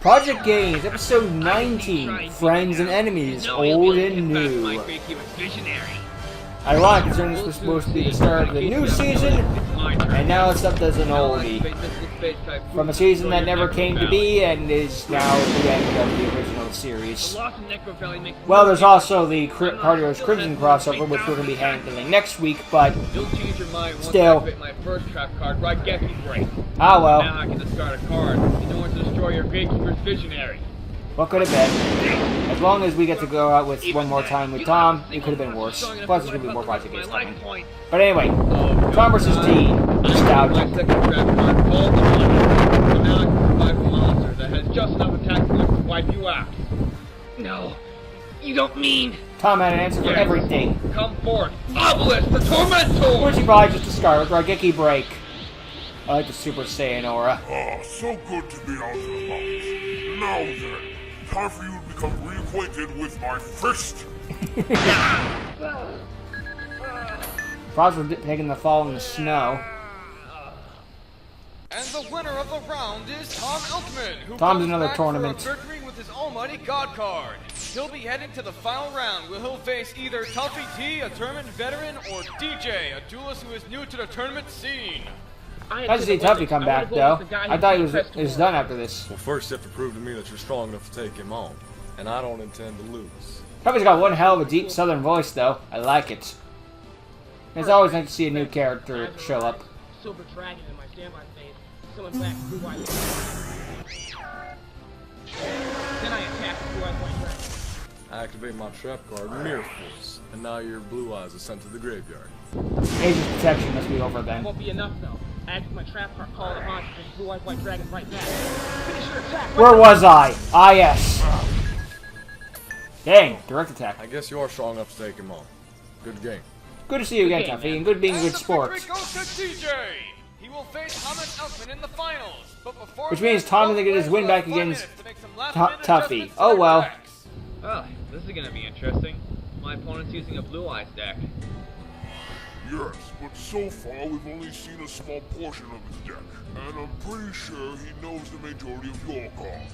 Project Games, episode 19, Friends and Enemies, Old and New. Ironic, considering this was supposed to be the start of the new season, and now it's up as an oldie. From a season that never came to be, and is now the end of the original series. Well, there's also the Cardio's Crimson crossover, which we're going to be handling next week, but still. Ah, well. Now I can discard a card. You don't want to destroy your Gatekeeper's Visionary. What could have been? As long as we get to go out with one more time with Tom, it could have been worse. Plus, there's going to be more Project Games coming. But anyway, Tom vs. T. Nostalgia. My second draft card, all the money. So now I can provide a monster that has just enough attack points to wipe you out. No, you don't mean... Tom had an answer for everything. Come forth, Obelisk the Tormentor! Which you probably just discard with Raigeki Break. I like the Super Saiyan aura. Ah, so good to be out of the box. Now then, time for you to become reacquainted with my fist. Frogs were taking the fall in the snow. And the winner of the round is Tom Elkman, who Tom's comes another back tournament. for a victory with his almighty God card. He'll be heading to the final round, where he'll face either Tuffy T, a tournament veteran, or DJ, a duelist who is new to the tournament scene. Nice to see Tuffy come back, though. I thought he was done after this. Well, first you have to prove to me that you're strong enough to take him on, and I don't intend to lose. Tuffy's got one hell of a deep southern voice, though. I like it. It's always nice to see a new character show up. Silver dragon in my standby phase. Summon back blue eyes. Then I attack the blue eyes white dragon. I activate my trap card, Mirror Force, and now your blue eyes are sent to the graveyard. Age's protection must be over That then. won't be enough though. Activate my trap card, call the monster, and blue eyes white dragon right back. Finish your attack. Where was I? Ah, yes. Dang, direct attack. I guess you are strong enough to take him on. Good game. Good to see you again, Tuffy, and good being a And good the sport. victory goes to DJ. He will face Thomas Elkman in the finals. But before Which means Tom is going to get his win back against Tuffy. Tuffy. Oh well. Oh, this is gonna be interesting. My opponent's using a blue eyes deck. Yes, but so far we've only seen a small portion of his deck, and I'm pretty sure he knows the majority of your cards.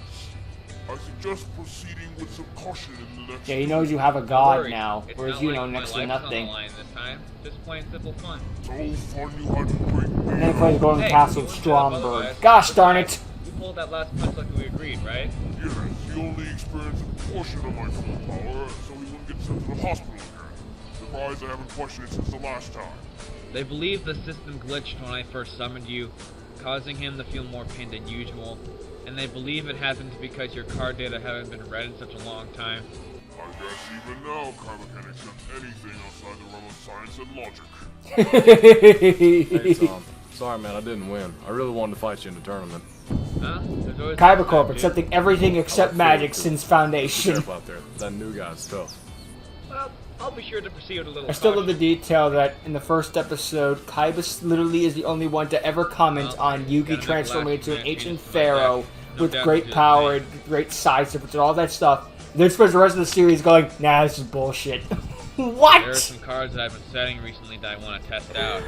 I suggest proceeding with some caution in the next. Yeah, he knows you have a god Worried. now, It's whereas not you like know my next to life's on the nothing. line this time. Just plain simple fun. So fun you had to bring me. And then he plays Golden Hey, Castle you wouldn't Stromberg. otherwise. Gosh darn it! You pulled that last punch like we agreed, right? Yes, he only experienced a portion of my full power, so he wouldn't get sent to the hospital again. Surprised I haven't questioned it since the last time. They believe the system glitched when I first summoned you, causing him to feel more pain than usual. And they believe it happened because your card data haven't been read in such a long time. I guess even now, car mechanics accept anything outside the realm of science and logic. Hey, Tom. Sorry, man, I didn't win. I really wanted to fight you in the tournament. Huh? There's always Kyber time, Corp dude. accepting everything except magic since Be Foundation. careful out there. That new guy's tough. Well, I'll be sure to proceed with a little I still love the caution. detail that in the first episode, Kybus literally is the only one to ever comment on Yugi transforming into an ancient pharaoh with great power and great side difference and all that stuff. Then spends the rest of the series going, nah, this is bullshit. What? There are some cards that I've been setting recently that I want to test out.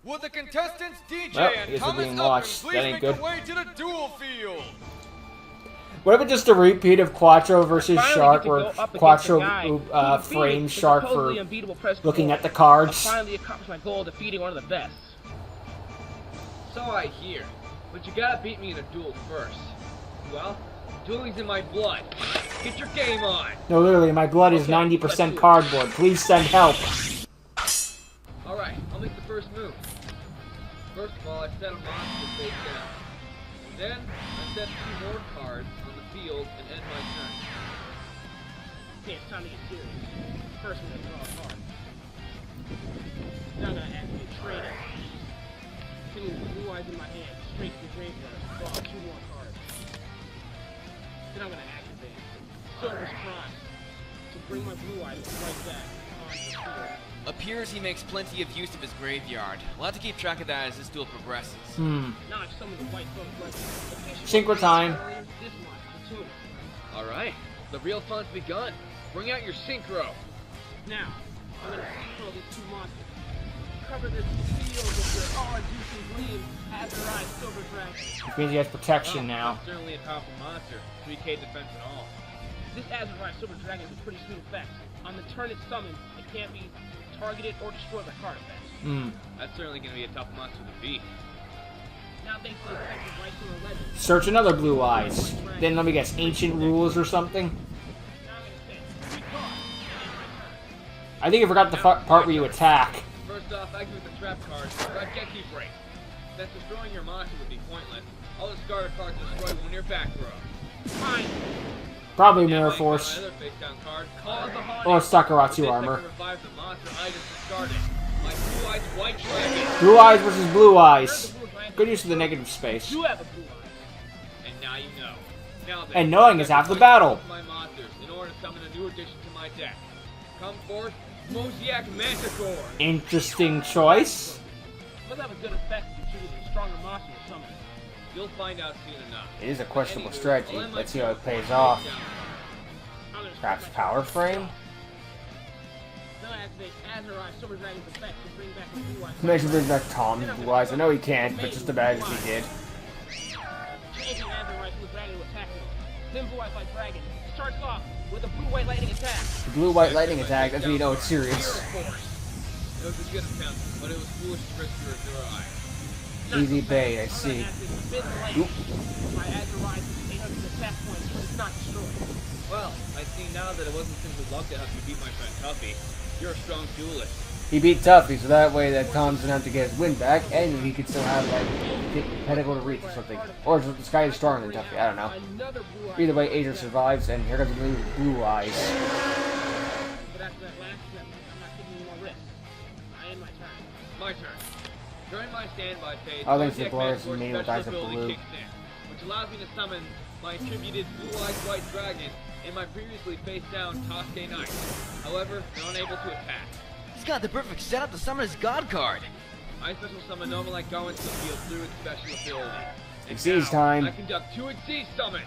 Will the contestants DJ Well, and guess we're Thomas being Elkman watched. That please ain't make good. their way to the duel field? What if it's just a repeat of Quattro versus Finally Shark, get to where go up against Quattro a guy who frames beat the Shark supposedly for unbeatable press looking score. at the I cards? finally accomplished my goal of defeating one of the best. So I hear. But you gotta beat me in a duel first. Well, dueling's in my blood. Get your game on! No, literally, my blood is Okay, 90% let's do it. cardboard. Please send help. Alright, I'll make the first move. First of all, I set a monster face down. Then, I set 2 more cards on the field and end my turn. Okay, it's time to get serious. First, I'm gonna draw a card. Then I'm gonna activate Trader. Sending the blue eyes in my hand, straight to the graveyard. Draw 2 more cards. Then I'm gonna activate Silver's Prime to bring my blue eyes right back onto the field. Appears he makes plenty of use of his graveyard. We'll have to keep track of that as this duel progresses. Now I've summoned the white thumb legend. Synchro time. This monster, Tuna. Alright, the real fun's begun. Bring out your synchro. Now, I'm gonna control these 2 monsters. Cover this field with your all-inducing Team Azure Silver Dragon. Which means he has protection now. It's certainly a powerful monster. 3K defense and all. This Azure Silver Dragon has a pretty sweet effect. On the turn it's summoned, it can't be targeted or destroyed by card effects. That's certainly going to be a tough monster to beat. Now thanks to the effect of Right to 11. Search another Blue Eyes. Then let me guess, ancient rules or something? Now I'm gonna say, recall. I think you forgot the part where you attack. First off, activate the trap card, but get keep break. Since destroying your monster would be pointless, I'll discard a card to destroy one of your back row. Fine. Probably Now, Mirror playing Force. another face-down card, Call of the Haughty. Or Sakaratsu With this, I armor. can revive the monster items discarded. My Blue Eyes White Dragon. Blue Eyes versus Blue Eyes. Good use of the negative space. You have a blue eye. And now you know. Now then, And knowing is half the battle. My monsters in order to summon a new addition to my deck. Come forth, Mosaic Manticore. Interesting choice. Must have a good effect if you choose a stronger monster to summon. You'll find out soon enough. It is a questionable Anywho, strategy. I'll end my Let's see how it turn pays face off. down. I'm gonna Perhaps start Power Frame? Now activate Azure Silver Dragon's effect to bring back a blue eye. Imagine brings back Tom's Blue Eyes. I know he can't, but just imagine if he did. Changing Azure Silver Dragon to attack mode. Then Blue Eyes White Dragon starts off with a blue white lightning attack. The Blue-White Lightning attack, that's when you know it's serious. It was a good attempt, but it was foolish to risk your Azure Eye. Easy bait, I see. Oop. My Azure Rise with 800 attack points is not destroyed. Well, I see now that it wasn't simply luck to help you beat my friend Tuffy. You're a strong duelist. He beat Tuffy, so that way that Tom's gonna have to get his win back, and he could still have, like, get Pedicle to reach or something. Or this guy is stronger than Tuffy, I don't know. Another blue eye. Either way, Asia survives, and here comes the Blue Eyes. But after that last step, I'm not taking any more risks. I end my turn. My turn. During my standby phase, I think Mosaic the Glorious Manticore's me with special eyes of ability blue. kicks in, which allows me to summon my attributed Blue Eyes White Dragon and my previously face-down Tosuke Knight. However, they're unable to attack. He's got the perfect setup to summon his god card. I special summon Nomalite go into the field through its special ability. And Exceeds now, time. I conduct 2 Exceed summons.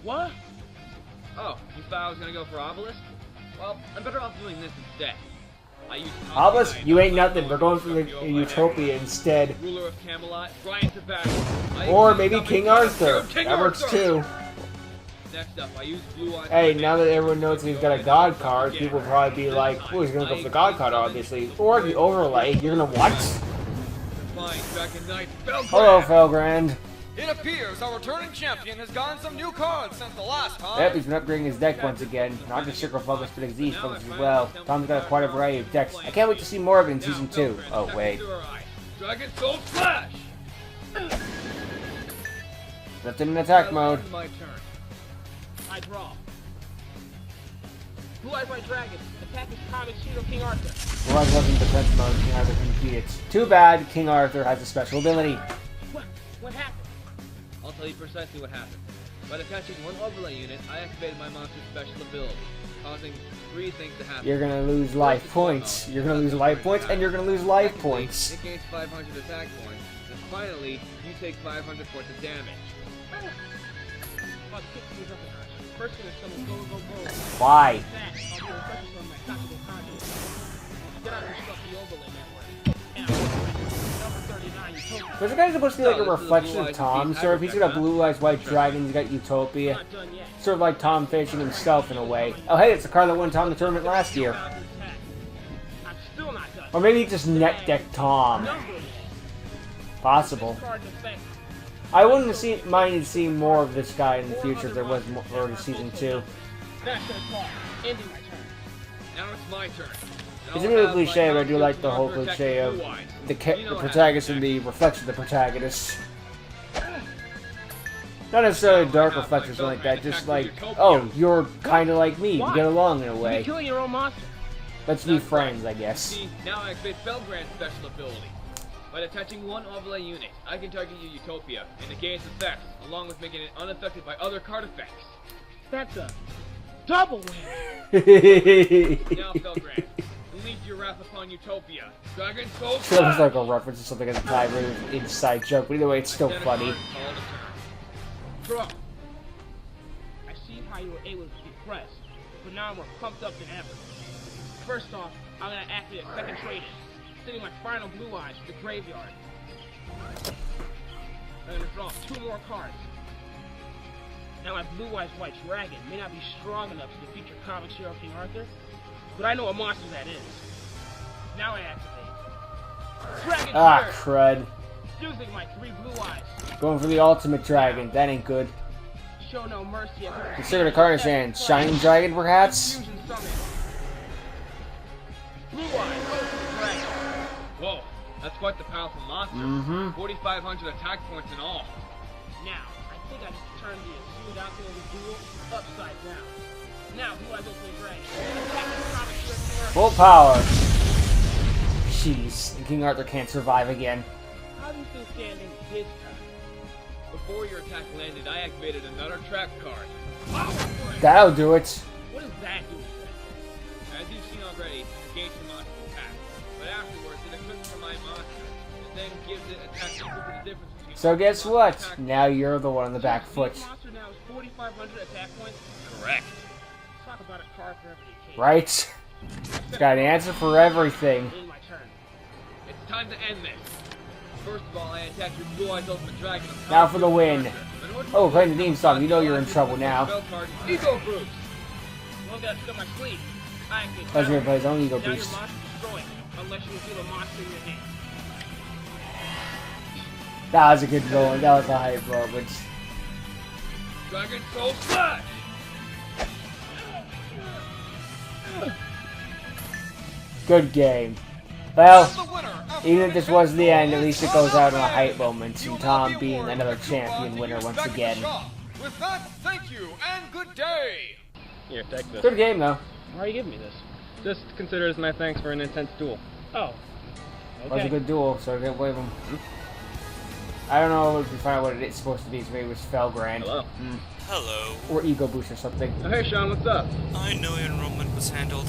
What? Oh, you thought I was gonna go for Obelisk? Well, I'm better off doing this instead. I use Tosuke Obelisk, Knight, you ain't my nothing. We're going for the Tokyo Utopia instead. Ruler of Camelot, Brian to battle. I Or exceed maybe summon King God Arthur. of King That works Arthur. too. Next up, I use Blue Eyes. Hey, White now that Dragon. everyone knows he's got a God card, people will probably be like, oh, he's gonna go for the God card, obviously. Or the overlay, you're gonna what? Flying Dragon Knight, Belgrade. Hello, Felgrand. It appears our returning champion has gotten some new cards since the last time. Yep, he's been upgrading his deck once again. Not just Circle Focus, but Exceed Focus as well. Tom's got quite a variety of decks. I can't wait to see more of it in Now, Season 2. Belgrade, Oh, step wait. into her eye. Dragon Soul Flash. Left in attack mode. My turn. I draw. Blue Eyes White Dragon. Attack is common shield of King Arthur. Blue Eyes was in defense mode, King Arthur can beat it. Too bad, King Arthur has a special ability. What happened? I'll tell you precisely what happened. By attaching one overlay unit, I activated my monster's special ability, causing 3 things to happen. You're gonna lose life points. You're gonna lose life points, and you're gonna lose life Secondly, points. It gains 500 attack points. And finally, you take 500 points of damage. About to kick things up a notch. First gonna summon go, go, go. Why? That, I'll do a special summon my Tactical Conduit. Then I'll instruct the overlay network. And I'll number 39, Utopia. Was the guy supposed to be like a No, this is a reflection Blue of Eyes Tom? Beast Sort of, he's got a Hyper Blue Eyes White Dragon, he's got I'm Utopia. not done yet. Sort of like Tom finishing himself in a way. Oh hey, it's the card that won Tom the tournament last year. I'm still not done. Or maybe he just net decked Tom. Number Possible. card effect. I wouldn't have minded seeing more of this guy in the future if there was more in Season 2. That's gonna call. Ending my turn. Now it's my turn. And It's a I'll little have my cliche, but I do monsters like the more whole protected cliche of Blue Eyes. the, You know the what protagonist happens and the next. reflection of the protagonist. Not necessarily a dark reflection or something like that, just like, oh, you're kind of like me, we get along in a You're way. killing your own monster. Let's be That's right. friends, I guess. See, now I activate Belgrand's special ability. By attaching one overlay unit, I can target your Utopia and negate its effects, along with making it unaffected by other card effects. That's a double win. Now, Belgrand, unleash your wrath upon Utopia. Dragon Soul It was like Flash! a reference to something at the time, really an inside joke, but either way, it's still Then a funny. card called a turn. Draw. I see how you were able to be pressed, but now I'm more pumped up than ever. First off, I'm gonna activate a second trade-in, sending my final Blue Eyes to the graveyard. 2 more cards. Now my Blue Eyes White Dragon may not be strong enough to defeat your comic hero King Arthur, but I know a monster that is. Now I activate. Dragon Ah, Curse! crud. Using my 3 blue eyes. Going for the ultimate dragon. That ain't good. Show no mercy. Consider the card hand. Shining dragon, perhaps? Fusion summon. Blue eyes. Dragon. Whoa, that's quite the powerful monster. 4,500 attack points in all. Now, I think I just turned the assumed outcome of the duel upside down. Now, Blue Eyes Ultimate Dragon. Attack the comic hero King Arthur. Full power. Jeez. And King Arthur can't survive again. How do you feel standing this time? Before your attack landed, I activated another trap card. That'll do it. What does that do? As you've seen already, engage the monster's attack. But afterwards, it equips for my monster, and then gives it attack equal to the difference between... So guess what? Now you're the one on the back foot. This monster now has 4,500 attack points. Correct. Talk about a card for every case. Right? It's got an answer for everything. In my turn. It's time to end this. First of all, I attack your Blue Eyes Ultimate Dragon. Now for the win. Oh, playing the theme song. You know you're in trouble now. Ego Boost. Well, that's still my sleeve. I activate. Legendary plays own ego Now your boost. monster destroyed, unless you reveal a monster in your hand. That was a good moment. That was a hype moment. Dragon Soul Slash. Good game. Well, even if this was the end, at least it goes out on a hype moment, and Tom being another champion winner once again. With that, thank you and good day. Here, take this. Good game, though. Why are you giving me this? Just consider it as my thanks for an intense duel. Oh. It was a good duel, so I can't blame him. I don't know if we find out what it's supposed to be, so maybe it was Felgrand. Hello. Hello. Or Ego Boost or something. Oh, hey, Sean, what's up? I know your enrollment was handled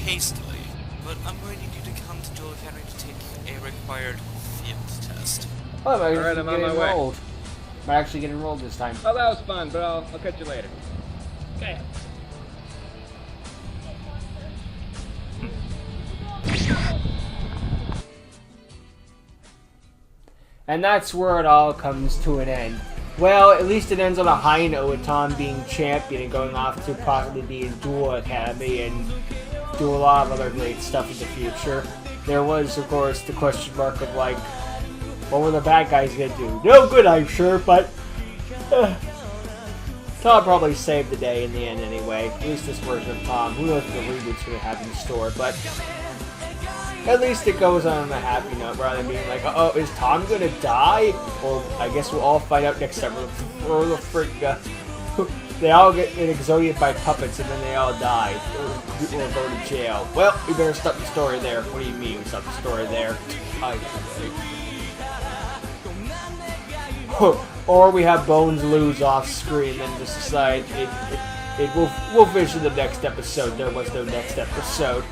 hastily, but I'm going to need you to come to Dual Academy to take a required field test. Oh, I might Alright, I'm on get my way. enrolled. Might actually get enrolled this time. Oh, that was fun, but I'll catch you later. Okay. And that's where it all comes to an end. Well, at least it ends on a high note with Tom being champion and going off to possibly be in Dual Academy and do a lot of other great stuff in the future. There was, of course, the question mark of, like, what were the bad guys gonna do? No good, I'm sure, but Tom probably saved the day in the end anyway. At least this version of Tom. Who knows what the reboot's gonna have in store, but at least it goes on a happy note rather than being like, uh-oh, is Tom gonna die? Well, I guess we'll all find out next time. Or the frick, they all get exodiated by puppets and then they all die. Or go to jail. Well, we better stop the story there. What do you mean we stop the story there? Or we have Bones lose off screen and just decide we'll finish in the next episode. There was no next episode.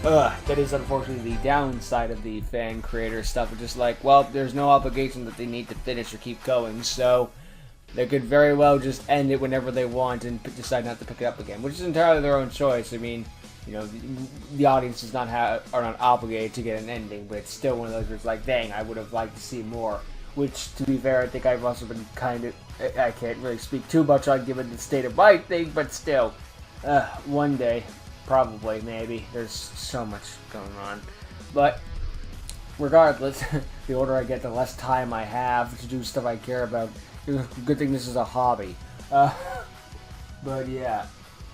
That is unfortunately the downside of the fan creator stuff. It's just like, well, there's no obligation that they need to finish or keep going, so they could very well just end it whenever they want and decide not to pick it up again, which is entirely their own choice. I mean, you know, the audience does not are not obligated to get an ending, but it's still one of those where it's like, dang, I would have liked to see more. Which, to be fair, I think I've also been kind of, I can't really speak too much on given the state of my thing, but still, one day. Probably, maybe. There's so much going on. But, regardless, the older I get, the less time I have to do stuff I care about. Good thing this is a hobby. But, yeah.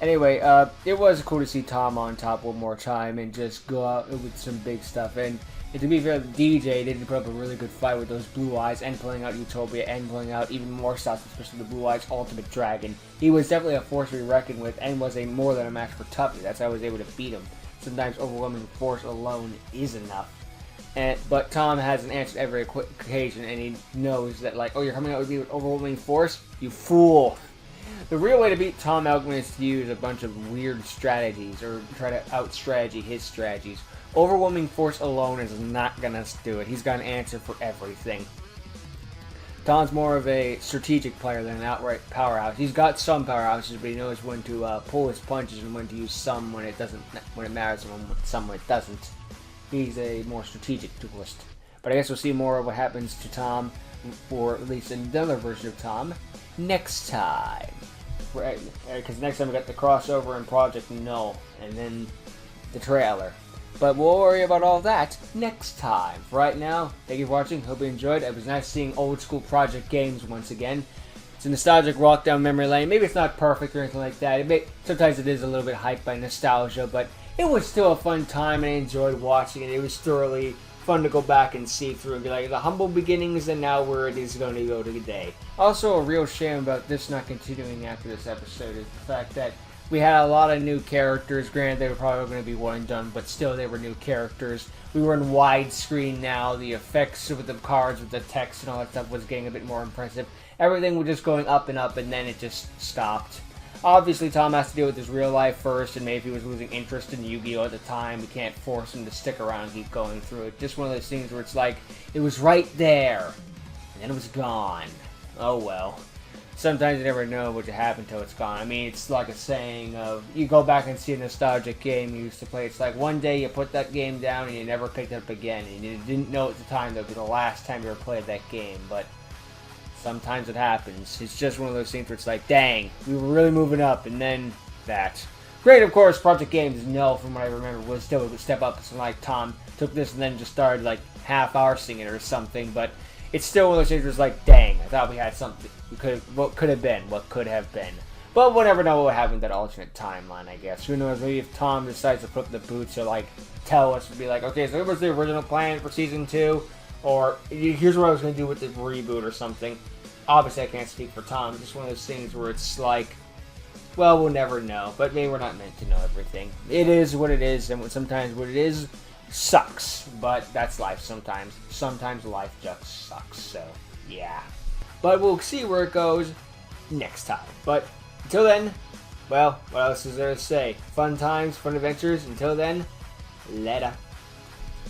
Anyway, it was cool to see Tom on top one more time and just go out with some big stuff. And to be fair, DJ did put up a really good fight with those Blue Eyes and pulling out Utopia and pulling out even more stuff, especially the Blue Eyes Ultimate Dragon. He was definitely a force to be reckoned with and was a more than a match for Tuffy. That's how I was able to beat him. Sometimes overwhelming force alone is enough. But Tom has an answer to every occasion, and he knows that, like, oh, you're coming out with me with overwhelming force? You fool! The real way to beat Tom Elkman is to use a bunch of weird strategies, or try to out-strategy his strategies. Overwhelming force alone is not gonna do it. He's got an answer for everything. Tom's more of a strategic player than an outright powerhouse. He's got some powerhouses, but he knows when to pull his punches and when to use some when it matters, and some when it doesn't. He's a more strategic duelist. But I guess we'll see more of what happens to Tom for at least another version of Tom next time. Right, because next time we got the crossover and Project Null, and then the trailer. But we'll worry about all that next time. For right now, thank you for watching. Hope you enjoyed. It was nice seeing old school Project games once again. It's a nostalgic walk down memory lane. Maybe it's not perfect or anything like that. Sometimes it is a little bit hyped by nostalgia, but it was still a fun time and I enjoyed watching it. It was thoroughly fun to go back and see through and be like the humble beginnings and now where it is going to go today. Also, a real shame about this not continuing after this episode is the fact that we had a lot of new characters. Granted, they were probably going to be one and done, but still they were new characters. We were in widescreen now. The effects with the cards, with the text and all that stuff was getting a bit more impressive. Everything was just going up, and then it just stopped. Obviously, Tom has to deal with his real life first, and maybe he was losing interest in Yu-Gi-Oh! At the time. We can't force him to stick around and keep going through it. Just one of those things where it's like, it was right there, and then it was gone. Oh well. Sometimes you never know what happened until it's gone. I mean, it's like a saying of, you go back and see a nostalgic game you used to play. It's like one day you put that game down and you never picked it up again. And you didn't know at the time that would be the last time you ever played that game. But sometimes it happens. It's just one of those things where it's like, dang, we were really moving up. And then that. Great, of course, Project Games, no, from what I remember, was still a step up. It's like Tom took this and then just started like half-hour singing or something. But it's still one of those things where it's like, dang, I thought we had something. What could have been. But we'll never know what would happen in that alternate timeline, I guess. Who knows, maybe if Tom decides to put the boots or, like, tell us to be like, okay, so here was the original plan for Season 2, or here's what I was going to do with the reboot or something. Obviously, I can't speak for Tom. It's just one of those things where it's like, well, we'll never know. But maybe we're not meant to know everything. It is what it is, and sometimes what it is sucks. But that's life sometimes. Sometimes life just sucks, so, yeah. But we'll see where it goes next time. But until then, well, what else is there to say? Fun times, fun adventures. Until then, later.